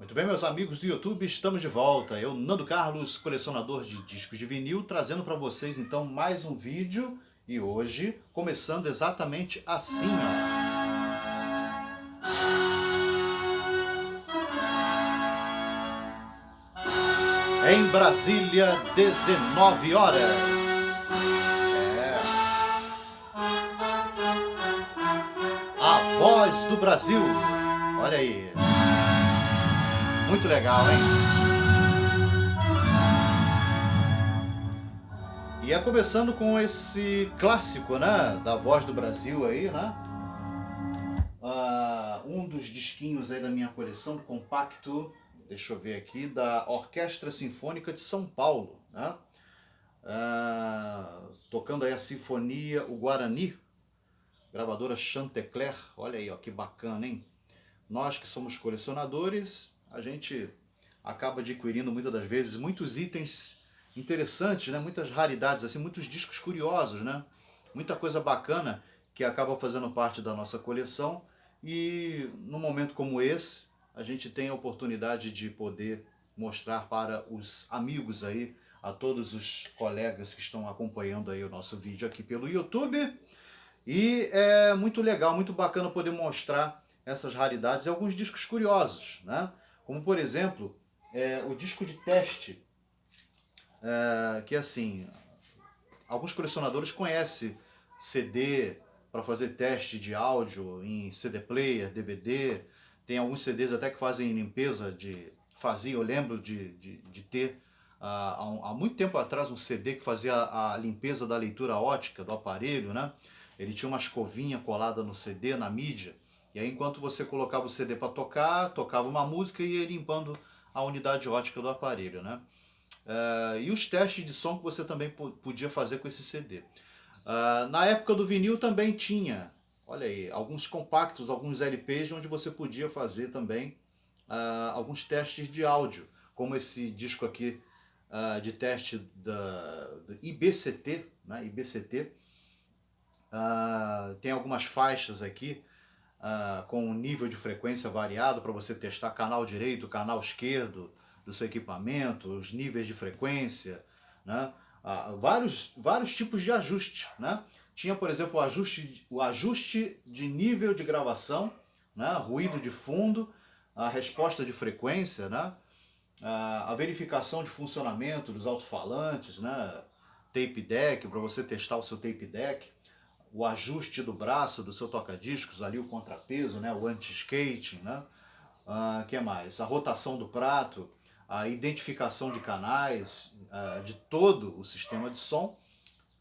Muito bem, meus amigos do YouTube, estamos de volta. Eu, Nando Carlos, colecionador de discos de vinil, trazendo para vocês então mais um vídeo e hoje começando exatamente assim, ó. Em Brasília, 19 horas. É. A voz do Brasil. Olha aí. Muito legal, hein? E é começando com esse clássico, né? Da Voz do Brasil aí, né? Um dos disquinhos aí da minha coleção, compacto, deixa eu ver aqui, da Orquestra Sinfônica de São Paulo, né? Tocando aí a Sinfonia, o Guarani, gravadora Chantecler, olha aí, ó, que bacana, hein? Nós que somos colecionadores, a gente acaba adquirindo muitas das vezes muitos itens interessantes, né? Muitas raridades, assim, muitos discos curiosos, né? Muita coisa bacana que acaba fazendo parte da nossa coleção e num momento como esse, a gente tem a oportunidade de poder mostrar para os amigos aí, a todos os colegas que estão acompanhando aí o nosso vídeo aqui pelo YouTube. E é muito legal, muito bacana poder mostrar essas raridades e alguns discos curiosos, né? Como por exemplo, o disco de teste, que assim, alguns colecionadores conhecem CD para fazer teste de áudio em CD player, DVD, tem alguns CDs até que fazem limpeza eu lembro de ter há muito tempo atrás um CD que fazia a limpeza da leitura ótica do aparelho, né? Ele tinha uma escovinha colada no CD, na mídia, e aí enquanto você colocava o CD para tocar, tocava uma música e ia limpando a unidade ótica do aparelho, né? E os testes de som que você também podia fazer com esse CD. Na época do vinil também tinha, olha aí, alguns compactos, alguns LPs onde você podia fazer também alguns testes de áudio, como esse disco aqui de teste do IBCT, né? IBCT. Tem algumas faixas aqui com um nível de frequência variado para você testar canal direito, canal esquerdo do seu equipamento, os níveis de frequência, né? Vários tipos de ajuste, né? Tinha, por exemplo, o ajuste de nível de gravação, né? Ruído de fundo, a resposta de frequência, né? A verificação de funcionamento dos alto-falantes, né? Tape deck, para você testar o seu tape deck, o ajuste do braço do seu toca-discos, ali o contrapeso, né? O anti-skating, né? Que mais? A rotação do prato, a identificação de canais, de todo o sistema de som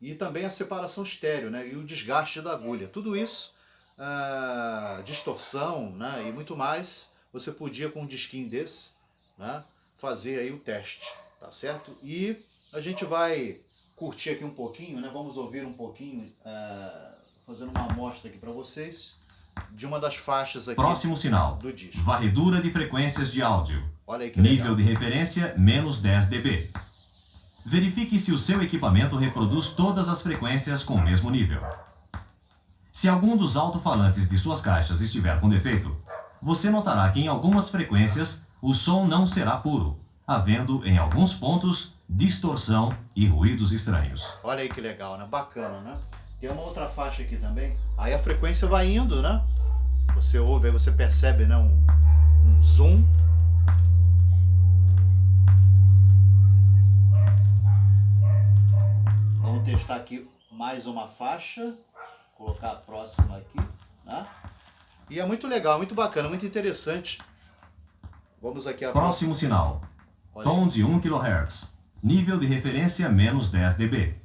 e também a separação estéreo, né? E o desgaste da agulha. Tudo isso, distorção, né? E muito mais, você podia com um disquinho desse, né? Fazer aí o teste, tá certo? E a gente vai curtir aqui um pouquinho, né? Vamos ouvir um pouquinho, fazendo uma amostra aqui para vocês de uma das faixas aqui. Próximo sinal. Do disco. Varredura de frequências de áudio. Olha aí que nível legal. de referência menos 10 dB. Verifique se o seu equipamento reproduz todas as frequências com o mesmo nível. Se algum dos alto-falantes de suas caixas estiver com defeito, você notará que em algumas frequências o som não será puro, havendo em alguns pontos distorção e ruídos estranhos. Olha aí que legal, né? Bacana, né? Tem uma outra faixa aqui também. Aí a frequência vai indo, né? Você ouve, aí você percebe, né? Um zoom. Vamos testar aqui mais uma faixa. Colocar a próxima aqui, né? E é muito legal, muito bacana, muito interessante. Vamos aqui a Próximo sinal. Tom de 1 kHz. Nível de referência menos 10 dB.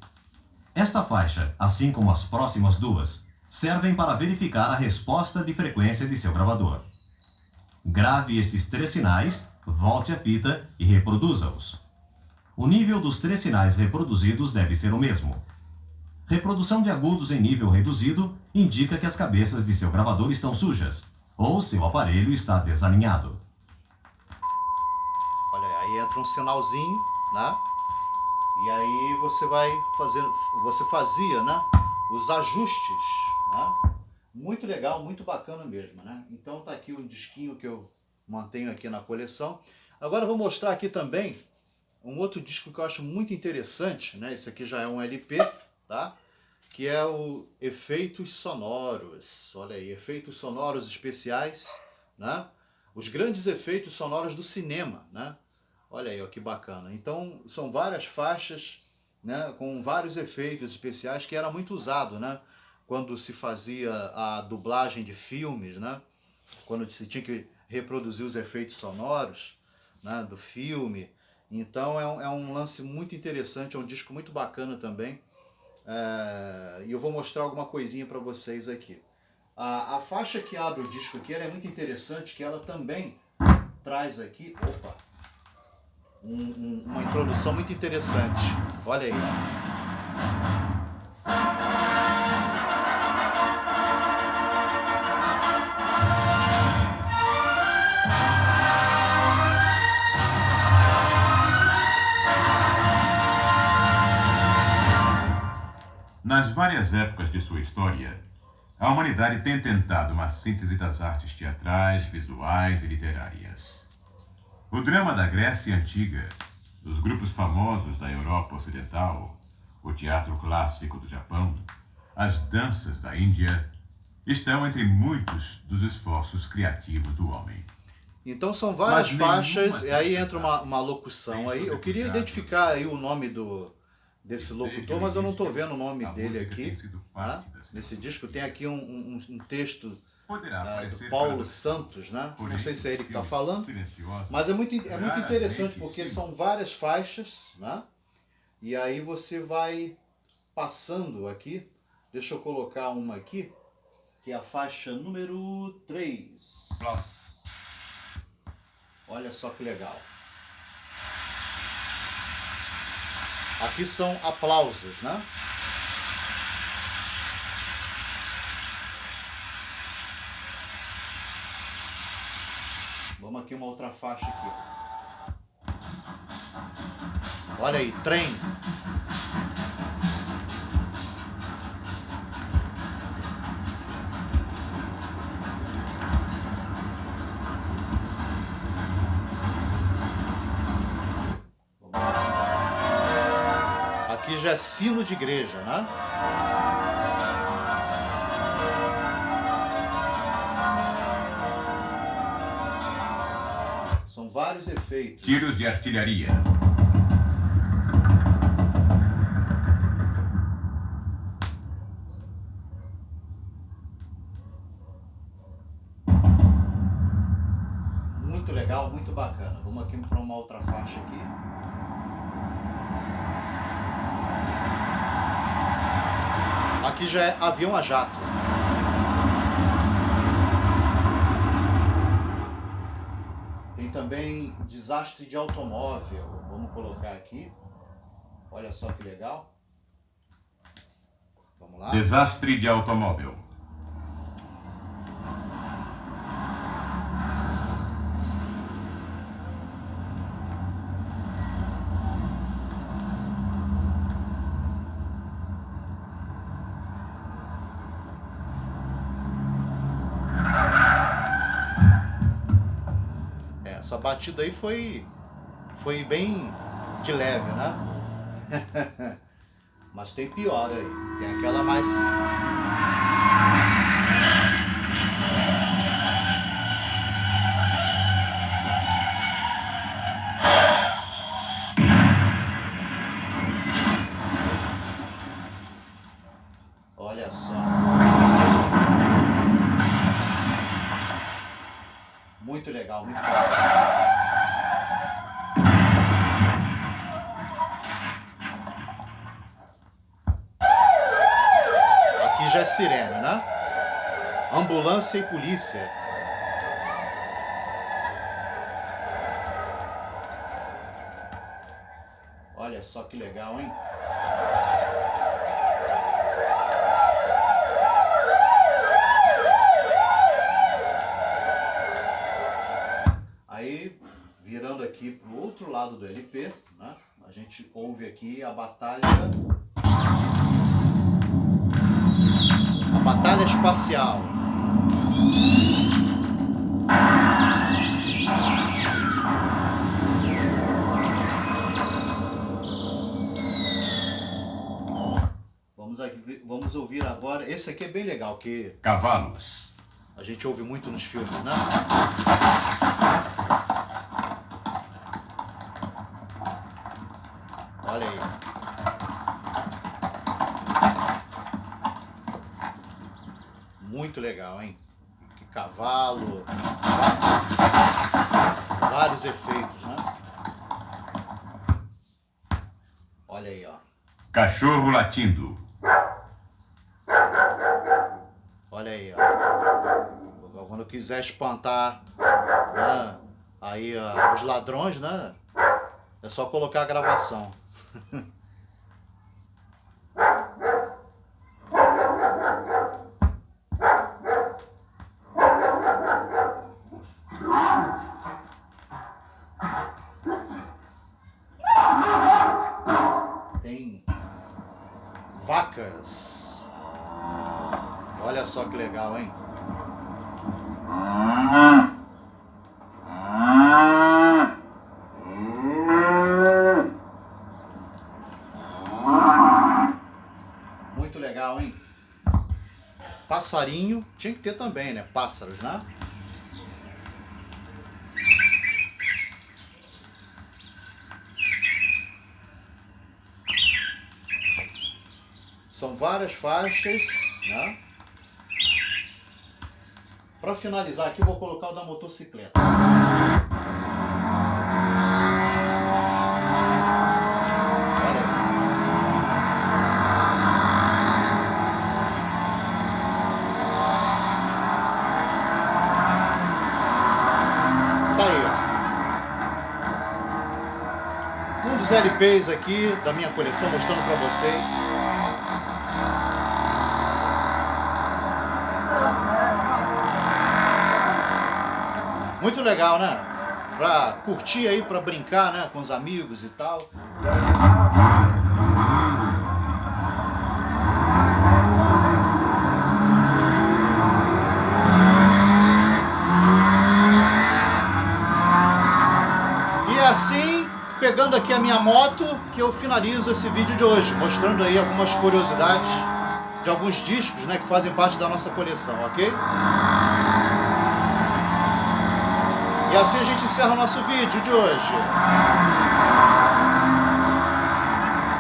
Esta faixa, assim como as próximas duas, servem para verificar a resposta de frequência de seu gravador. Grave estes 3 sinais, volte a fita e reproduza-os. O nível dos 3 sinais reproduzidos deve ser o mesmo. Reprodução de agudos em nível reduzido indica que as cabeças de seu gravador estão sujas, ou seu aparelho está desalinhado. Olha, aí entra um sinalzinho, né? E aí você fazia, né? Os ajustes, né? Muito legal, muito bacana mesmo, né? Então tá aqui o disquinho que eu mantenho aqui na coleção. Agora eu vou mostrar aqui também um outro disco que eu acho muito interessante, né? Esse aqui já é um LP, tá? Que é o Efeitos Sonoros. Olha aí, efeitos sonoros especiais, né? Os grandes efeitos sonoros do cinema, né? Olha aí, ó, que bacana. Então, são várias faixas, né, com vários efeitos especiais que era muito usado, né? Quando se fazia a dublagem de filmes, né? Quando se tinha que reproduzir os efeitos sonoros, né, do filme. Então é um lance muito interessante, é um disco muito bacana também. E eu vou mostrar alguma coisinha para vocês aqui. A faixa que abre o disco aqui, ela é muito interessante, que ela também traz aqui, uma introdução muito interessante. Olha aí. Nas várias épocas de sua história, a humanidade tem tentado uma síntese das artes teatrais, visuais e literárias. O drama da Grécia Antiga, os grupos famosos da Europa Ocidental, o teatro clássico do Japão, as danças da Índia, estão entre muitos dos esforços criativos do homem. Então são várias faixas, e aí entra uma locução aí. Eu queria identificar aí o nome desse locutor, mas eu não estou vendo o nome dele aqui. Tá? Nesse disco tem aqui um texto do Paulo Santos, né? Não sei se é ele que está falando, mas é muito interessante porque são várias faixas, né? E aí você vai passando aqui. Deixa eu colocar uma aqui, que é a faixa número 3. Olha só que legal. Aqui são aplausos, né? Vamos aqui uma outra faixa aqui. Olha aí, trem. Aqui já é sino de igreja, né? São vários efeitos. Tiros de artilharia. Muito legal, muito bacana. Vamos aqui para uma outra faixa aqui. Aqui já é avião a jato. Tem também desastre de automóvel. Vamos colocar aqui. Olha só que legal. Vamos lá. Desastre de automóvel. Essa batida aí foi bem de leve, né? Mas tem pior aí. Tem aquela mais... Olha só. Muito legal, muito legal. Aqui já é sirene, né? Ambulância e polícia. Olha só que legal, hein? Aí, virando aqui para o outro lado do LP, né? A gente ouve aqui a batalha espacial. Vamos ouvir agora. Esse aqui é bem legal, que Cavalos. a gente ouve muito nos filmes, né? Olha aí. Muito legal, hein? Que cavalo. Vários efeitos, né? Olha aí, ó. Cachorro latindo. Olha aí, ó. Quando quiser espantar, né, aí os ladrões, né? É só colocar a gravação. Tem vacas. Olha só que legal, hein? Muito legal, hein? Passarinho, tinha que ter também, né? Pássaros, né? São várias faixas, né? Para finalizar aqui, eu vou colocar o da motocicleta. Tá aí, ó. Um dos LPs aqui da minha coleção, mostrando para vocês. Muito legal, né? Pra curtir aí, pra brincar, né? Com os amigos e tal. E assim, pegando aqui a minha moto, que eu finalizo esse vídeo de hoje, mostrando aí algumas curiosidades de alguns discos, né? Que fazem parte da nossa coleção, ok? E assim a gente encerra o nosso vídeo de hoje.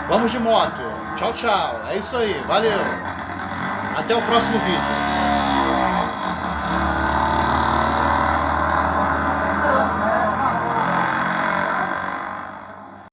Vamos de moto. Tchau, tchau. É isso aí. Valeu. Até o próximo vídeo.